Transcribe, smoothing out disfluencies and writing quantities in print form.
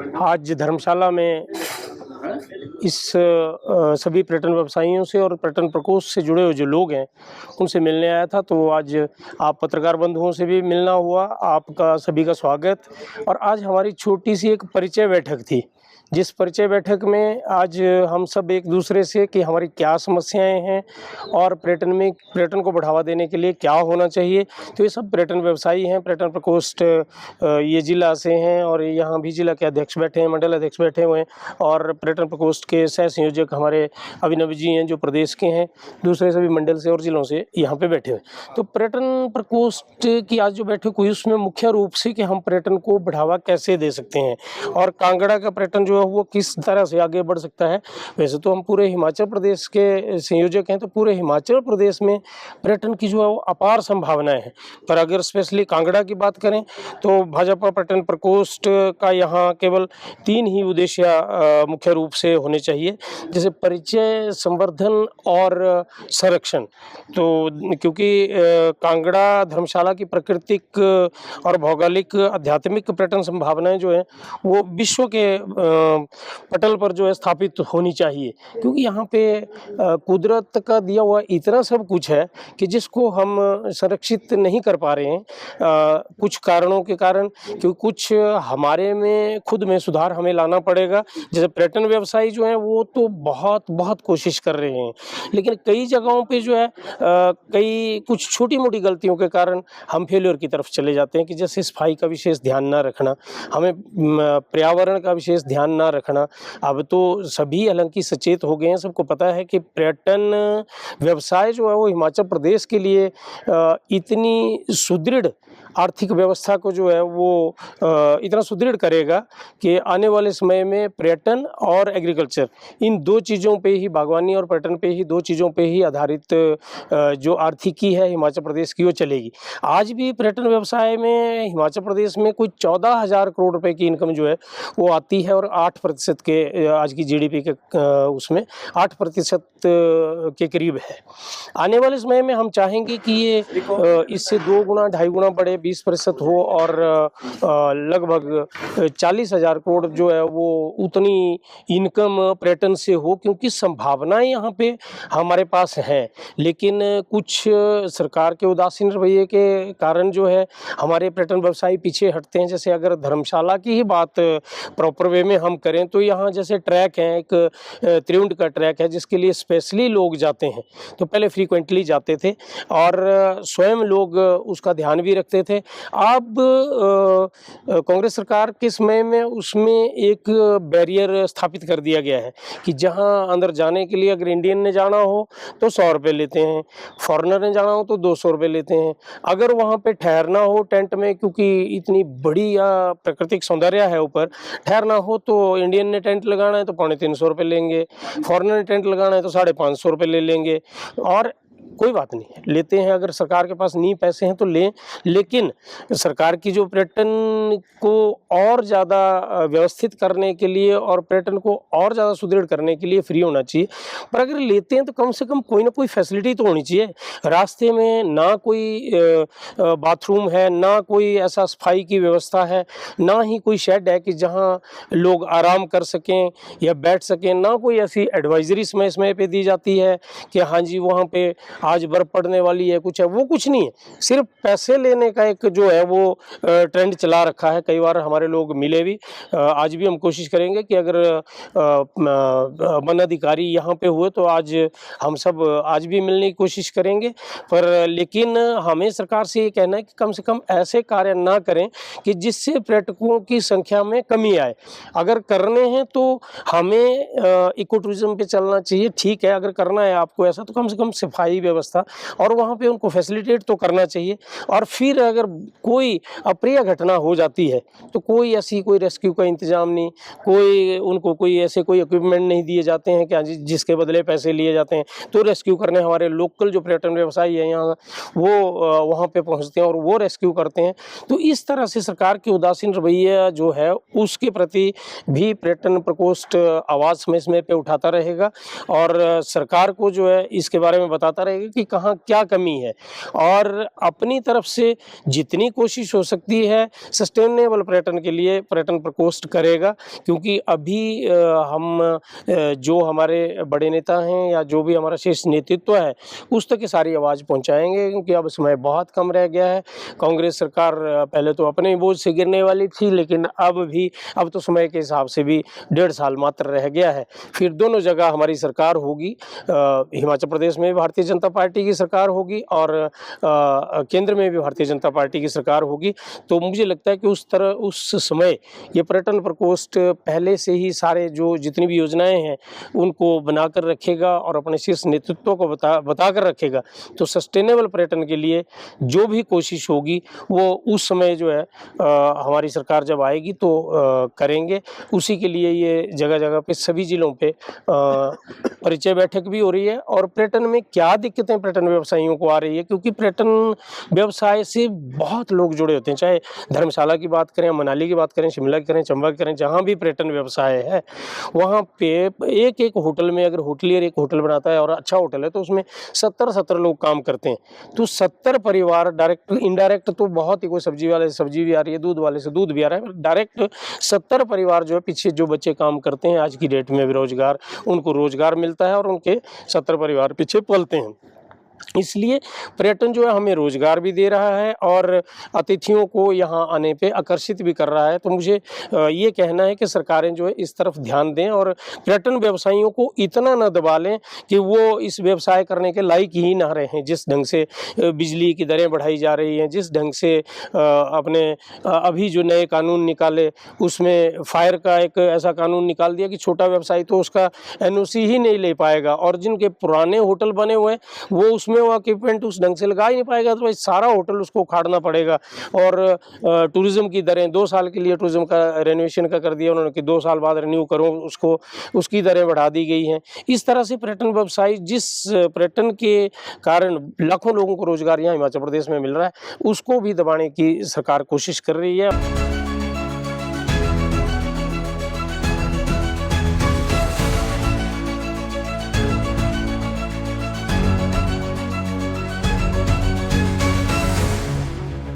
आज धर्मशाला में सभी पर्यटन व्यवसायियों से और पर्यटन प्रकोष्ठ से जुड़े हुए जो लोग हैं उनसे मिलने आया था। तो आज आप पत्रकार बंधुओं से भी मिलना हुआ, आपका सभी का स्वागत। और आज हमारी छोटी सी एक परिचय बैठक थी, जिस परिचय बैठक में आज हम सब एक दूसरे से कि हमारी क्या समस्याएं हैं और पर्यटन को बढ़ावा देने के लिए क्या होना चाहिए। तो ये सब पर्यटन व्यवसायी हैं, पर्यटन प्रकोष्ठ ये जिला से हैं और यहाँ भी जिला के अध्यक्ष बैठे हैं, मंडल अध्यक्ष बैठे हुए हैं और पर्यटन प्रकोष्ठ के सह संयोजक हमारे अभिनव जी हैं जो प्रदेश के हैं, दूसरे सभी मंडल से और जिलों से यहाँ पे बैठे हुए। तो पर्यटन प्रकोष्ठ की आज जो बैठक हुई उसमें मुख्य रूप से कि हम पर्यटन को बढ़ावा कैसे दे सकते हैं और कांगड़ा का पर्यटन जो है वो किस तरह से आगे बढ़ सकता है। वैसे तो हम पूरे हिमाचल प्रदेश के संयोजक हैं, तो पूरे हिमाचल प्रदेश में पर्यटन की जो है वो अपार संभावनाएं हैं। पर अगर स्पेशली कांगड़ा की बात करें तो भाजपा पर्यटन प्रकोष्ठ का यहाँ केवल 3 ही उद्देश्य मुख्य रूप से होने चाहिए, जैसे परिचय, संवर्धन और संरक्षण। तो क्योंकि कांगड़ा धर्मशाला की प्राकृतिक और भौगोलिक आध्यात्मिक पर्यटन संभावनाएं जो है वो विश्व के पटल पर जो है स्थापित होनी चाहिए, क्योंकि यहाँ पे कुदरत का दिया हुआ इतना सब कुछ है कि जिसको हम संरक्षित नहीं कर पा रहे हैं कुछ कारणों के कारण, क्योंकि कुछ हमारे में खुद में सुधार हमें लाना पड़ेगा। जैसे पर्यटन व्यवसायी जो है वो तो बहुत कोशिश कर रहे हैं, लेकिन कई जगहों पे जो है कई कुछ छोटी मोटी गलतियों के कारण हम फेल्योर की तरफ चले जाते हैं, कि जैसे सफाई का विशेष ध्यान ना रखना, हमें पर्यावरण का विशेष ध्यान ना रखना। अब तो सभी हालांकि सचेत हो गए हैं, सबको पता है कि पर्यटन व्यवसाय जो है वो हिमाचल प्रदेश के लिए इतनी सुदृढ़ आर्थिक व्यवस्था को जो है वो इतना सुदृढ़ करेगा कि आने वाले समय में पर्यटन और एग्रीकल्चर, इन 2 चीज़ों पे ही, बागवानी और पर्यटन पे ही, 2 चीज़ों पे ही आधारित जो आर्थिकी है हिमाचल प्रदेश की वो चलेगी। आज भी पर्यटन व्यवसाय में हिमाचल प्रदेश में कोई 14,000 करोड़ रुपए की इनकम जो है वो आती है और 8% के आज की जीडीपी के उसमें 8% के करीब है। आने वाले समय में हम चाहेंगे कि ये इससे 2 गुना 2.5 गुना बढ़े, 20% हो और लगभग 40,000 करोड़ जो है वो उतनी इनकम पर्यटन से हो, क्योंकि संभावनाएं यहाँ पे हमारे पास हैं। लेकिन कुछ सरकार के उदासीन रवैये के कारण जो है हमारे पर्यटन व्यवसायी पीछे हटते हैं। जैसे अगर धर्मशाला की ही बात प्रॉपर वे में हम करें तो यहाँ जैसे ट्रैक है, एक त्रिउंड का ट्रैक है जिसके लिए स्पेशली लोग जाते हैं, तो पहले फ्रीक्वेंटली जाते थे और स्वयं लोग उसका ध्यान भी रखते थे। अब कांग्रेस सरकार के समय में उसमें एक बैरियर स्थापित कर दिया गया है कि जहां अंदर जाने के लिए अगर इंडियन ने जाना हो तो 100 रुपये लेते हैं, फॉरेनर ने जाना हो तो 200 रुपये लेते हैं। अगर वहां पे ठहरना हो टेंट में, क्योंकि इतनी बड़ी प्राकृतिक सौंदर्य है ऊपर, ठहरना हो तो इंडियन ने टेंट लगाना है तो 350 रुपये लेंगे, फॉरेनर ने टेंट लगाना है तो 550 रुपये ले लेंगे। और कोई बात नहीं है, लेते हैं, अगर सरकार के पास नहीं पैसे हैं तो लें, लेकिन सरकार की जो पर्यटन को और ज़्यादा व्यवस्थित करने के लिए और पर्यटन को और ज़्यादा सुदृढ़ करने के लिए फ्री होना चाहिए। पर अगर लेते हैं तो कम से कम कोई ना कोई फैसिलिटी तो होनी चाहिए। रास्ते में ना कोई बाथरूम है, ना कोई ऐसा सफाई की व्यवस्था है, ना ही कोई शेड है कि जहाँ लोग आराम कर सकें या बैठ सकें, ना कोई ऐसी एडवाइजरी समय समय पे दी जाती है कि हाँ जी वहाँ पे आज बर्फ पड़ने वाली है, कुछ है, वो कुछ नहीं है। सिर्फ पैसे लेने का एक जो है वो ट्रेंड चला रखा है। कई बार हमारे लोग मिले भी, आज भी हम कोशिश करेंगे कि अगर वन अधिकारी यहाँ पे हुए तो आज हम सब आज भी मिलने की कोशिश करेंगे। पर लेकिन हमें सरकार से ये कहना है कि कम से कम ऐसे कार्य ना करें कि जिससे पर्यटकों की संख्या में कमी आए। अगर करने हैं तो हमें इको टूरिज्म पे चलना चाहिए, ठीक है। अगर करना है आपको ऐसा तो कम से कम सफाई व्यवस्था और वहाँ पे उनको फैसिलिटेट तो करना चाहिए। और फिर अगर कोई अप्रिय घटना हो जाती है तो कोई ऐसी कोई रेस्क्यू का इंतजाम नहीं, कोई उनको कोई ऐसे कोई इक्विपमेंट नहीं दिए जाते हैं कि जिसके बदले पैसे लिए जाते हैं, तो रेस्क्यू करने हमारे लोकल जो पर्यटन व्यवसायी है यहाँ वो वहाँ पे पहुँचते हैं और वो रेस्क्यू करते हैं। तो इस तरह से सरकार की उदासीन रवैया जो है उसके प्रति भी पर्यटन प्रकोष्ठ आवाज़ समय समय पे उठाता रहेगा और सरकार को जो है इसके बारे में बताता रहेगा जाएगा कि कहाँ क्या कमी है, और अपनी तरफ से जितनी कोशिश हो सकती है सस्टेनेबल पर्यटन के लिए पर्यटन प्रकोष्ठ करेगा। क्योंकि अभी जो हमारे बड़े नेता हैं या जो भी हमारा शीर्ष नेतृत्व है उस तक ये सारी आवाज़ पहुंचाएंगे, क्योंकि अब समय बहुत कम रह गया है। कांग्रेस सरकार पहले तो अपने बोझ से गिरने वाली थी, लेकिन अब तो समय के हिसाब से भी 1.5 साल मात्र रह गया है, फिर दोनों जगह हमारी सरकार होगी। हिमाचल प्रदेश में भी भारतीय जनता पार्टी की सरकार होगी और केंद्र में भी भारतीय जनता पार्टी की सरकार होगी। तो मुझे लगता है कि उस समय ये पर्यटन प्रकोष्ठ पहले से ही सारे जो जितनी भी योजनाएं हैं उनको बनाकर रखेगा और अपने शीर्ष नेतृत्व को बता कर रखेगा। तो सस्टेनेबल पर्यटन के लिए जो भी कोशिश होगी वो उस समय जो है हमारी सरकार जब आएगी तो करेंगे। उसी के लिए ये जगह जगह पे सभी जिलों पे परिचय बैठक भी हो रही है। और पर्यटन में क्या दिक्कतें पर्यटन व्यवसायियों को आ रही है, क्योंकि पर्यटन व्यवसाय से बहुत लोग जुड़े होते हैं, चाहे धर्मशाला की बात करें, मनाली की बात करें, शिमला की करें, चंबा की करें, जहाँ भी पर्यटन व्यवसाय है वहाँ पे एक होटल में अगर होटलियर एक होटल बनाता है और अच्छा होटल है तो उसमें 70 लोग काम करते हैं। तो 70 परिवार डायरेक्ट इनडायरेक्ट तो बहुत ही, कोई सब्जी वाले से सब्जी भी आ रही है, दूध वाले से दूध भी आ रहा है, डायरेक्ट 70 परिवार जो है पीछे जो बच्चे काम करते हैं आज की डेट में बेरोजगार, उनको रोजगार मिलता है और उनके 70 परिवार पीछे पलते हैं। इसलिए पर्यटन जो है हमें रोजगार भी दे रहा है और अतिथियों को यहाँ आने पे आकर्षित भी कर रहा है। तो मुझे ये कहना है कि सरकारें जो है इस तरफ ध्यान दें और पर्यटन व्यवसायियों को इतना न दबा लें कि वो इस व्यवसाय करने के लायक ही ना रहें। जिस ढंग से बिजली की दरें बढ़ाई जा रही हैं, जिस ढंग से अभी जो नए कानून निकाले उसमें फायर का एक ऐसा कानून निकाल दिया कि छोटा व्यवसायी तो उसका एनओसी ही नहीं ले पाएगा, और जिनके पुराने होटल बने हुए हैं वो उसमें वो इक्विपमेंट उस ढंग से लगा ही नहीं पाएगा, तो भाई सारा होटल उसको उखाड़ना पड़ेगा। और टूरिज्म की दरें 2 साल के लिए टूरिज्म का रेनोवेशन का कर दिया उन्होंने कि 2 साल बाद रिन्यू करो उसको, उसकी दरें बढ़ा दी गई हैं। इस तरह से पर्यटन व्यवसाय, जिस पर्यटन के कारण लाखों लोगों को रोजगार यहाँ हिमाचल प्रदेश में मिल रहा है, उसको भी दबाने की सरकार कोशिश कर रही है।